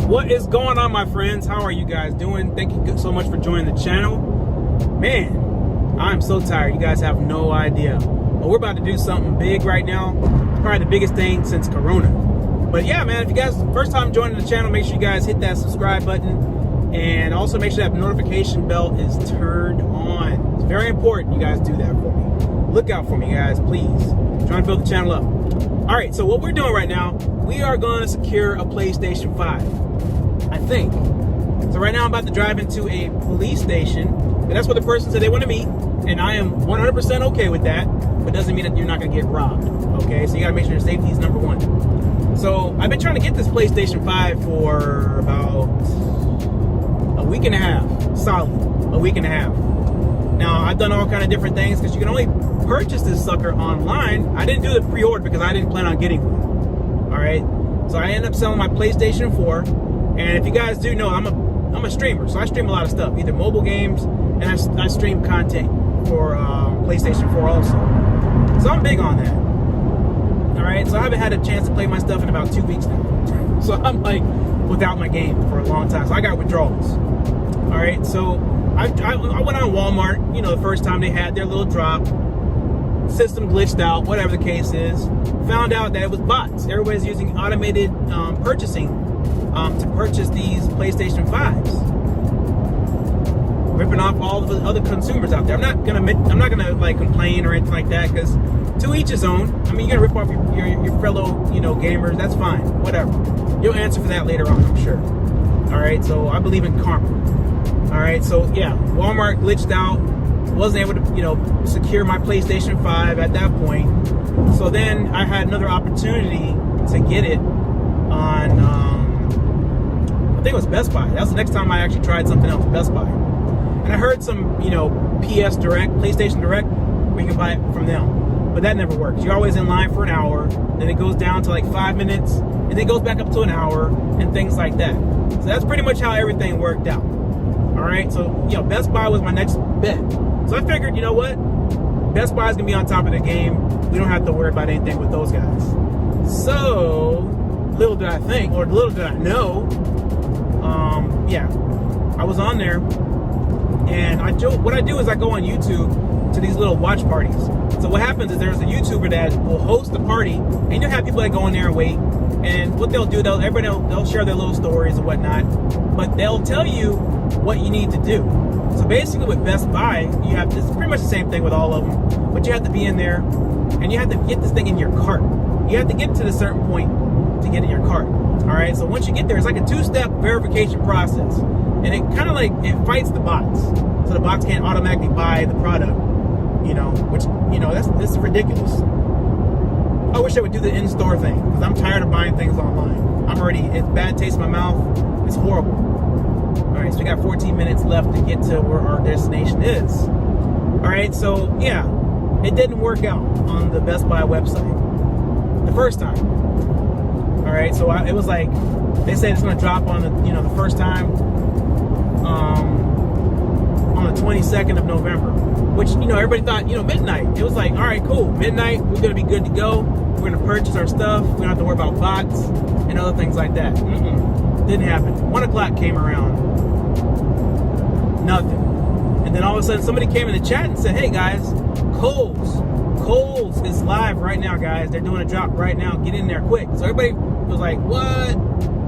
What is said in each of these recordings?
What is going on, my friends? How are you guys doing? Thank you so much for joining the channel. Man, I'm so tired. You guys have no idea. But we're about to do something big right now. Probably the biggest thing since Corona. But yeah, man, if you guys first time joining the channel, make sure you guys hit that subscribe button. And also make sure that notification bell is turned on. It's very important you guys do that for me. Look out for me, guys, please. I'm trying to build the channel up. All right, so what we're doing right now, we are going to secure a PlayStation 5, I think. So right now I'm about to drive into a police station, and that's what the person said they want to meet, and I am 100% okay with that, but doesn't mean that you're not going to get robbed, okay? So you got to make sure your safety is number one. So I've been trying to get this PlayStation 5 for about a week and a half, solid, a week and a half. Now, I've done all kind of different things because you can only purchase this sucker online. I didn't do the pre-order because I didn't plan on getting one. All right, so I ended up selling my PlayStation 4. And if you guys do know, I'm a streamer, so I stream a lot of stuff, either mobile games, and I stream content for PlayStation 4 also. So I'm big on that. All right, so I haven't had a chance to play my stuff in about 2 weeks now. So I'm like without my game for a long time. So I got withdrawals. All right, so I went on Walmart, you know, the first time they had their little drop. System glitched out, whatever the case is. Found out that it was bots. Everybody's using automated purchasing to purchase these PlayStation 5s, ripping off all of the other consumers out there. I'm not gonna like complain or anything like that, because to each his own. I mean, you're gonna rip off your fellow, you know, gamers. That's fine, whatever. You'll answer for that later on, I'm sure. All right, so I believe in karma. All right, so yeah, Walmart glitched out. Wasn't able to, you know, secure my PlayStation 5 at that point. So then I had another opportunity to get it on, I think it was Best Buy. That was the next time I actually tried something else, Best Buy. And I heard some, you know, PS Direct, PlayStation Direct, where you can buy it from them. But that never works. You're always in line for an hour, then it goes down to like 5 minutes, and then it goes back up to an hour, and things like that. So that's pretty much how everything worked out. All right, so, you know, Best Buy was my next bet. So I figured, you know what? Best Buy is going to be on top of the game. We don't have to worry about anything with those guys. So, little did I think, or little did I know, yeah, I was on there, and what I do is I go on YouTube to these little watch parties. So what happens is there's a YouTuber that will host the party, and you'll have people that go in there and wait, and what they'll do, they'll share their little stories and whatnot, but they'll tell you what you need to do. So basically with Best Buy, it's pretty much the same thing with all of them, but you have to be in there and you have to get this thing in your cart. You have to get to a certain point to get in your cart. All right, so once you get there, it's like a 2-step verification process, and it kind of like, it fights the bots. So the bots can't automatically buy the product, you know, which, you know, this is ridiculous. I wish I would do the in-store thing, because I'm tired of buying things online. It's bad taste in my mouth. It's horrible. All right, so we got 14 minutes left to get to where our destination is. All right, so yeah, it didn't work out on the Best Buy website the first time. All right, so it was like, they said it's gonna drop on the first time on the 22nd of November, which, you know, everybody thought, you know, midnight. It was like, all right, cool, midnight, we're gonna be good to go. We're gonna purchase our stuff. We don't have to worry about bots and other things like that. Didn't happen. 1 o'clock came around. Nothing. And then all of a sudden somebody came in the chat and said, hey guys, Kohl's is live right now, guys. They're doing a drop right now. Get in there quick. So everybody was like, what?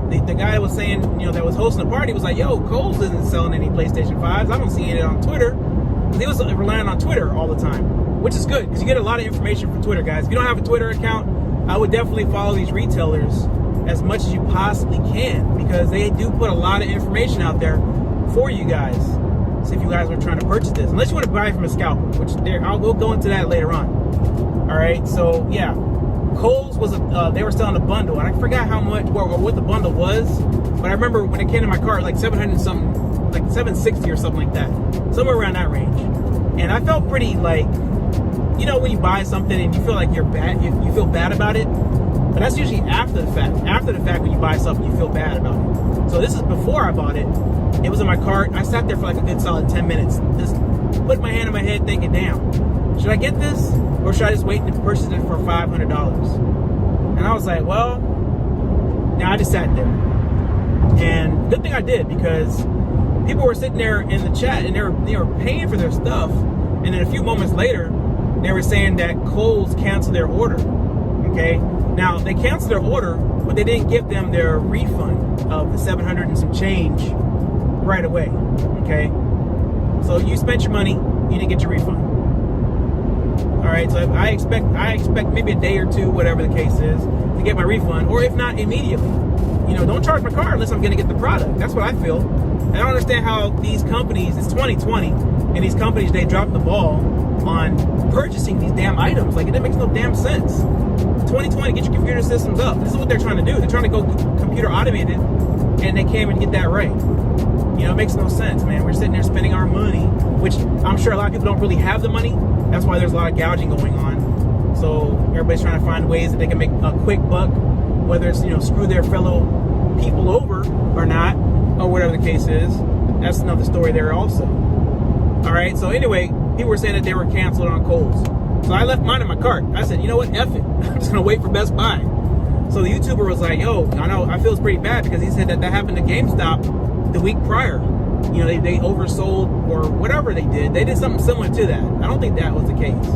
The guy that was saying, you know, that was hosting the party was like, yo, Kohl's isn't selling any PlayStation 5s. I don't see it on Twitter. He was relying on Twitter all the time, which is good because you get a lot of information from Twitter, guys. If you don't have a Twitter account, I would definitely follow these retailers as much as you possibly can, because they do put a lot of information out there for you guys. So if you guys are trying to purchase this, unless you want to buy it from a scalper, which we'll go into that later on. All right, so yeah, Kohl's was they were selling a bundle, and I forgot how much or what the bundle was, but I remember when it came to my cart, like 700 something, like 760 or something like that, somewhere around that range. And I felt pretty like, you know, when you buy something and you feel like you're bad, you feel bad about it. But that's usually after the fact. After the fact, when you buy something, you feel bad about it. So this is before I bought it. It was in my cart. I sat there for like a good solid 10 minutes. Just put my hand on my head thinking, damn, should I get this? Or should I just wait and purchase it for $500? And I was like, well, now I just sat there. And good thing I did, because people were sitting there in the chat and they were paying for their stuff, and then a few moments later they were saying that Kohl's canceled their order. Okay, now they canceled their order, but they didn't give them their refund of the 700 and some change right away. Okay, so you spent your money, you didn't get your refund. All right, so I expect maybe a day or two, whatever the case is, to get my refund, or if not, immediately. You know, don't charge my card unless I'm going to get the product. That's what I feel. And I don't understand how these companies, it's 2020, and these companies, they drop the ball on purchasing these damn items. Like, it makes no damn sense. 2020, get your computer systems up. This is what they're trying to do. They're trying to go computer automated, and they can't even get that right. You know, it makes no sense, man. We're sitting there spending our money, which I'm sure a lot of people don't really have the money. That's why there's a lot of gouging going on. So everybody's trying to find ways that they can make a quick buck, whether it's, you know, screw their fellow people over or not, or whatever the case is. That's another story there also. All right, so anyway, people were saying that they were canceled on Kohl's. So I left mine in my cart. I said, you know what, F it. I'm just gonna wait for Best Buy. So the YouTuber was like, yo, I feel it's pretty bad, because he said that happened to GameStop the week prior. You know, they oversold or whatever they did. They did something similar to that. I don't think that was the case.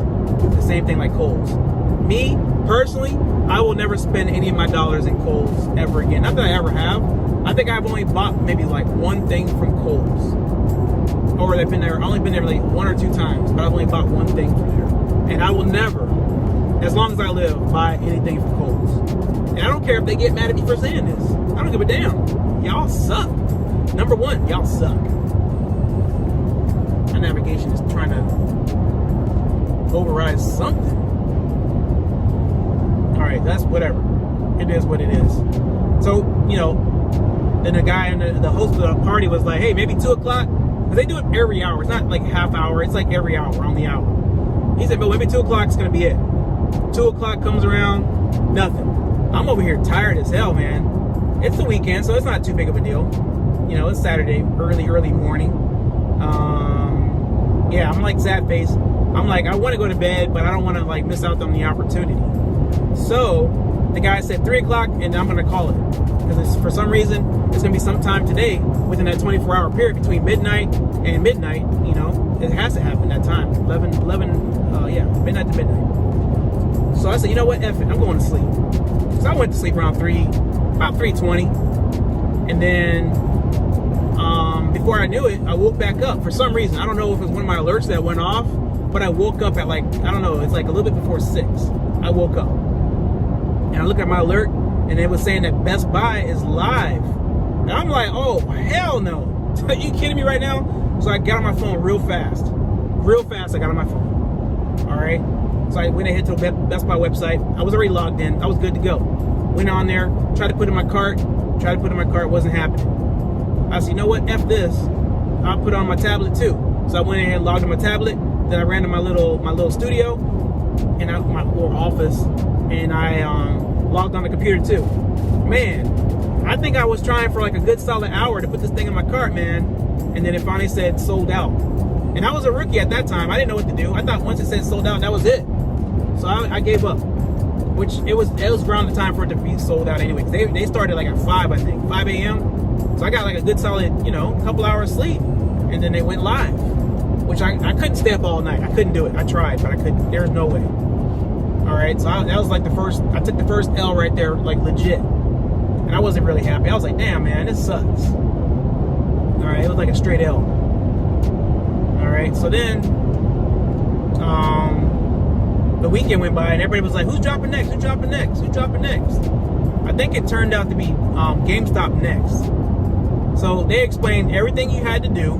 The same thing like Kohl's. Me, personally, I will never spend any of my dollars in Kohl's ever again. Not that I ever have. I think I've only bought maybe like one thing from Kohl's. Or I've only been there like one or two times, but I've only bought one thing from there. And I will never, as long as I live, buy anything from Kohl's. And I don't care if they get mad at me for saying this. I don't give a damn. Y'all suck. Number one, y'all suck. My navigation is trying to override something. All right, that's whatever. It is what it is. So, you know, then the guy and the host of the party was like, hey, maybe 2 o'clock. Because they do it every hour. It's not like half hour. It's like every hour, on the hour. He said, but maybe 2 o'clock is going to be it. 2 o'clock comes around, nothing. I'm over here tired as hell, man. It's the weekend, so it's not too big of a deal. You know, it's Saturday, early morning. Yeah, I'm like sad face. I'm like, I want to go to bed, but I don't want to like miss out on the opportunity. So the guy said 3 o'clock, and I'm going to call it. Because for some reason, it's going to be sometime today within that 24-hour period between midnight and midnight. You know, it has to happen that time. 11, midnight to midnight. So I said, you know what, F it, I'm going to sleep. So I went to sleep around about 3:20. And then before I knew it, I woke back up. For some reason, I don't know if it was one of my alerts that went off, but I woke up at like, I don't know, it's like a little bit before 6. I woke up. And I looked at my alert, and it was saying that Best Buy is live. And I'm like, oh, hell no. Are you kidding me right now? So I got on my phone real fast. Real fast, I got on my phone. All right? So I went ahead to the Best Buy website. I was already logged in. I was good to go. Went on there, tried to put it in my cart. Wasn't happening. I said, you know what? F this. I'll put it on my tablet too. So I went ahead and logged on my tablet. Then I ran to my little studio and my little office, and I logged on the computer too. Man, I think I was trying for like a good solid hour to put this thing in my cart, man. And then it finally said sold out. And I was a rookie at that time. I didn't know what to do. I thought once it said sold out, that was it. So I gave up. Which it was around the time for it to be sold out anyway. They started like at 5, I think, 5 a.m. So I got like a good solid, you know, couple hours sleep. And then they went live. Which I couldn't stay up all night. I couldn't do it. I tried, but I couldn't. There was no way. All right, so that was like I took the first L right there, like legit. And I wasn't really happy. I was like, damn, man, this sucks. All right, it was like a straight L. All right, so then the weekend went by, and everybody was like, who's dropping next? Who's dropping next? Who's dropping next? I think it turned out to be GameStop next. So they explained everything you had to do.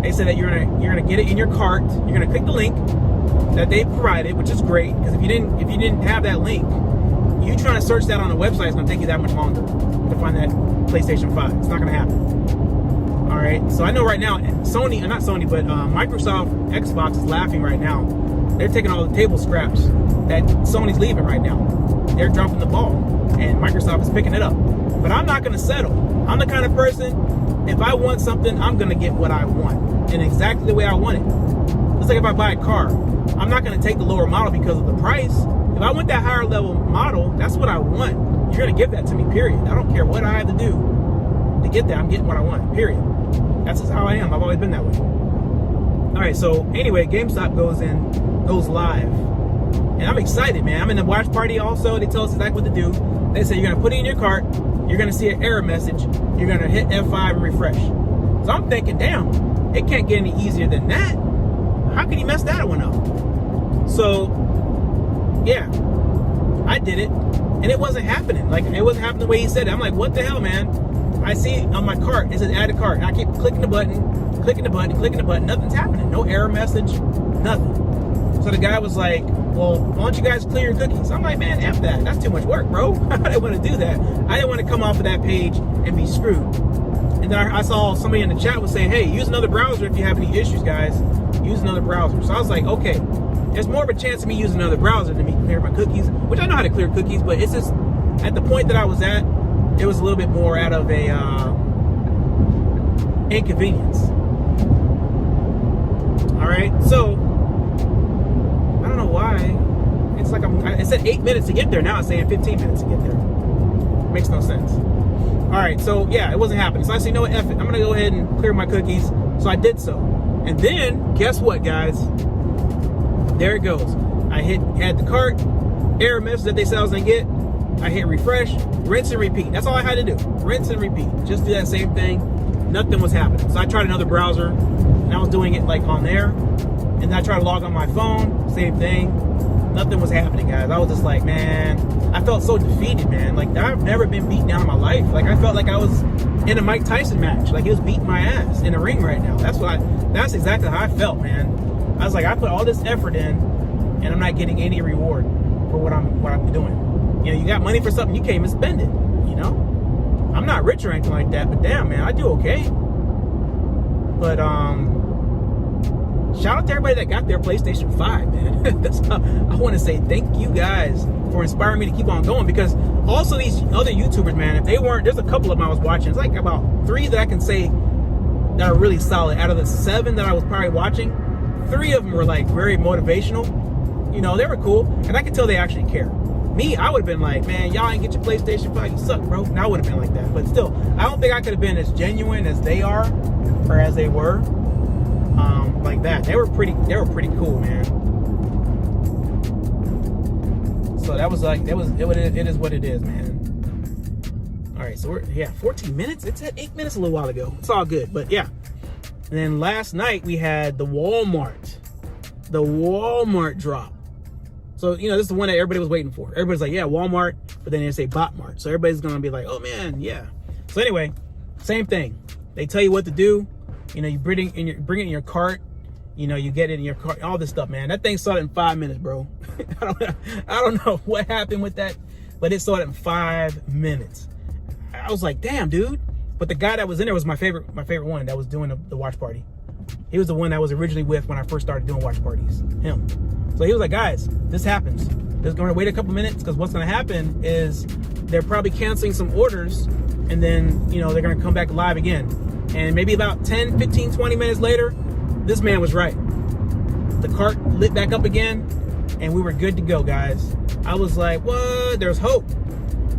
They said that you're gonna get it in your cart. You're gonna click the link that they provided, which is great, because if you didn't have that link, you trying to search that on the website is gonna take you that much longer to find that PlayStation 5. It's not gonna happen. All right. So I know right now, Microsoft Xbox is laughing right now. They're taking all the table scraps that Sony's leaving right now. They're dropping the ball, and Microsoft is picking it up. But I'm not gonna settle. I'm the kind of person, if I want something, I'm gonna get what I want, and exactly the way I want it. It's like if I buy a car, I'm not gonna take the lower model because of the price. If I want that higher level model, that's what I want. You're gonna give that to me, period. I don't care what I have to do to get that, I'm getting what I want, period. That's just how I am. I've always been that way. All right, so anyway, GameStop goes live. And I'm excited, man. I'm in the watch party also. They tell us exactly what to do. They say you're going to put it in your cart. You're going to see an error message. You're going to hit F5 and refresh. So I'm thinking, damn, it can't get any easier than that. How can you mess that one up? So, yeah, I did it. And it wasn't happening. Like, it wasn't happening the way he said it. I'm like, what the hell, man? I see on my cart, it says add a cart. And I keep clicking the button. Nothing's happening. No error message, nothing. So the guy was like, well, why don't you guys clear your cookies? I'm like, man, F that. That's too much work, bro. I didn't want to do that. I didn't want to come off of that page and be screwed. And then I saw somebody in the chat was saying, hey, use another browser if you have any issues, guys. Use another browser. So I was like, okay, there's more of a chance of me using another browser than me clear my cookies, which I know how to clear cookies, but it's just, at the point that I was at, it was a little bit more out of a inconvenience. All right, so I don't know why. It's like it said 8 minutes to get there. Now it's saying 15 minutes to get there. Makes no sense. All right, so yeah, it wasn't happening. So I said, you know what, F it. I'm gonna go ahead and clear my cookies. So I did so. And then, guess what, guys? There it goes. I had the cart, error message that they said I was gonna get. I hit refresh, rinse and repeat. That's all I had to do. Rinse and repeat. Just do that same thing. Nothing was happening. So I tried another browser, and I was doing it like on there. And then I tried to log on my phone, same thing. Nothing was happening, guys. I was just like, man, I felt so defeated, man. Like, I've never been beat down in my life. Like, I felt like I was in a Mike Tyson match. Like, he was beating my ass in the ring right now. That's exactly how I felt, man. I was like, I put all this effort in, and I'm not getting any reward for what I'm doing. You know, you got money for something, you can't even spend it, you know? I'm not rich or anything like that, but damn, man, I do okay. But, shout out to everybody that got their PlayStation 5, man. That's how I want to say thank you guys for inspiring me to keep on going, because also these other YouTubers, man, if they weren't, there's a couple of them I was watching. It's like about 3 that I can say that are really solid. Out of the 7 that I was probably watching, 3 of them were like very motivational. You know, they were cool, and I could tell they actually care. Me, I would have been like, man, y'all ain't get your PlayStation 5, you suck, bro. And I would have been like that. But still, I don't think I could have been as genuine as they are, or as they were. Like that. They were pretty cool, man. So that was like, it is what it is, man. All right, so we're 14 minutes. It's at 8 minutes a little while ago. It's all good, but yeah. And then last night we had the Walmart drop. So, you know, this is the one that everybody was waiting for. Everybody's like, yeah, Walmart, but then they say Botmart. So everybody's gonna be like, oh man, yeah. So anyway, same thing. They tell you what to do. You know, you bring it in your cart. You know, you get it in your cart. All this stuff, man. That thing started in 5 minutes, bro. I don't know what happened with that, but it started in 5 minutes. I was like, damn, dude. But the guy that was in there was my favorite one that was doing the watch party. He was the one that I was originally with when I first started doing watch parties. Him. So he was like, guys, this happens. They're going to wait a couple minutes, because what's going to happen is they're probably canceling some orders, and then, you know, they're going to come back live again. And maybe about 10, 15, 20 minutes later, this man was right. The cart lit back up again, and we were good to go, guys. I was like, what? There's hope.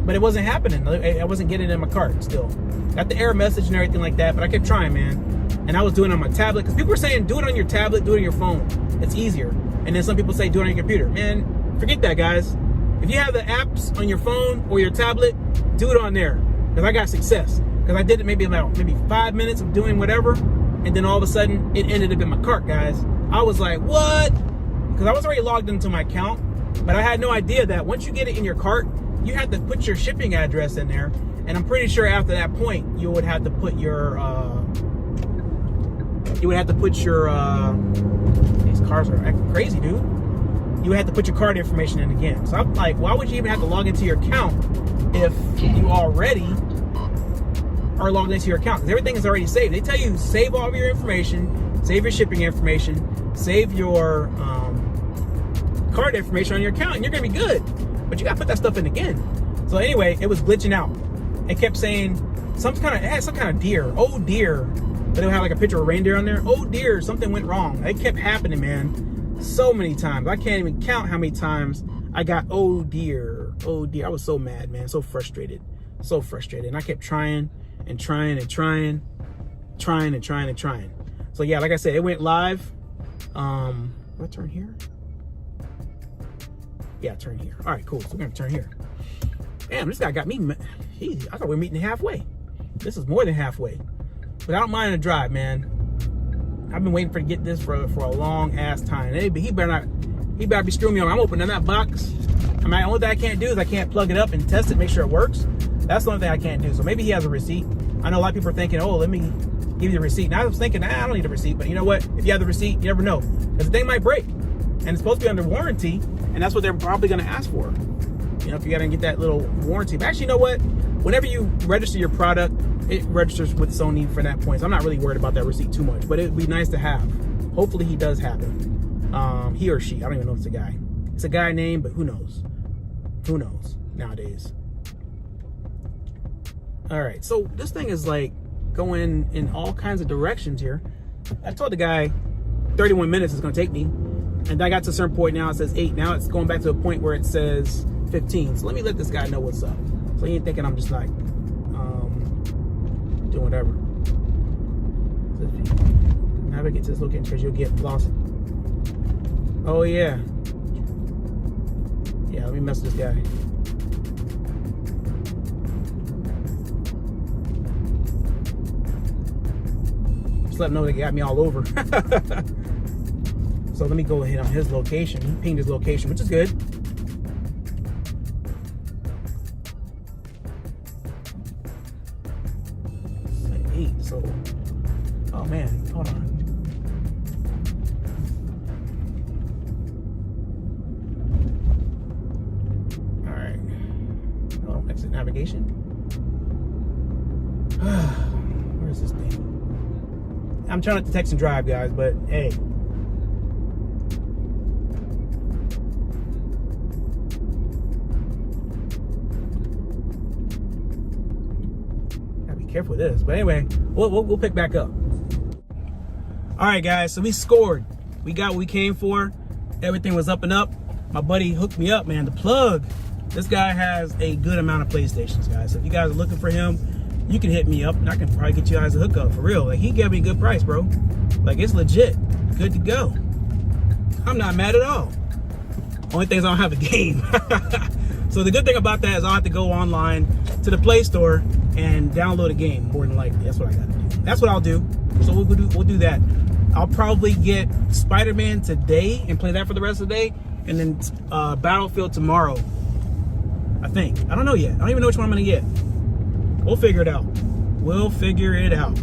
But it wasn't happening. I wasn't getting it in my cart still. Got the error message and everything like that, but I kept trying, man. And I was doing it on my tablet, because people were saying, do it on your tablet, do it on your phone. It's easier. And then some people say, do it on your computer. Man, forget that, guys. If you have the apps on your phone or your tablet, do it on there. Because I got success. Because I did it maybe 5 minutes of doing whatever, and then all of a sudden, it ended up in my cart, guys. I was like, what? Because I was already logged into my account, but I had no idea that once you get it in your cart, you have to put your shipping address in there. And I'm pretty sure after that point, you would have to put your, these cars are acting crazy, dude. You would have to put your card information in again. So I'm like, why would you even have to log into your account if you already are logged into your account? Because everything is already saved. They tell you, save all of your information, save your shipping information, save your card information on your account, and you're gonna be good. But you gotta put that stuff in again. So anyway, it was glitching out. It kept saying it had some kind of deer. Oh dear. But it had like a picture of a reindeer on there. Oh dear, something went wrong. It kept happening, man. So many times. I can't even count how many times I got, oh dear. Oh dear. I was so mad, man. So frustrated. So frustrated. And I kept trying and trying. So yeah, like I said, it went live. Do I turn here? Yeah, turn here. All right, cool. So we're gonna turn here. Damn, this guy got me. I thought we were meeting halfway. This is more than halfway. But I don't mind the drive, man. I've been waiting to get this for a long ass time. He better be screwing me on. I'm opening that box. I mean, the only thing I can't do is I can't plug it up and test it, make sure it works. That's the only thing I can't do. So maybe he has a receipt. I know a lot of people are thinking, oh, let me give you the receipt. And I was thinking, I don't need a receipt. But you know what? If you have the receipt, you never know. Because the thing might break. And it's supposed to be under warranty. And that's what they're probably going to ask for. You know, if you got to get that little warranty. But actually, you know what? Whenever you register your product, it registers with Sony for that point. So I'm not really worried about that receipt too much. But it would be nice to have. Hopefully he does have it. He or she. I don't even know if it's a guy. It's a guy name, but who knows? Who knows nowadays? All right. So this thing is like going in all kinds of directions here. I told the guy 31 minutes is going to take me. And I got to a certain point now, it says 8. Now it's going back to a point where it says 15. So let me let this guy know what's up. So he ain't thinking I'm just like doing whatever. How do I get to this location? Because you'll get lost. Oh yeah. Yeah, let me mess with this guy. Just let him know they got me all over. So let me go ahead on his location. He pinged his location, which is good. It's 8, so, oh man, hold on. All right, oh, exit navigation. Where's this thing? I'm trying not to text and drive, guys, but hey. Careful with this, but anyway, we'll pick back up. All right, guys, so we scored. We got what we came for. Everything was up and up. My buddy hooked me up, man. The plug. This guy has a good amount of PlayStations, guys. So if you guys are looking for him, you can hit me up, and I can probably get you guys a hookup for real. Like, he gave me a good price, bro. Like, it's legit, good to go. I'm not mad at all. Only thing is I don't have the game. So the good thing about that is I'll have to go online to the Play Store and download a game, more than likely. That's what I gotta do. That's what I'll do. So we'll do that. I'll probably get Spider-Man today and play that for the rest of the day, and then Battlefield tomorrow, I think. I don't know yet. I don't even know which one I'm gonna get. We'll figure it out. We'll figure it out.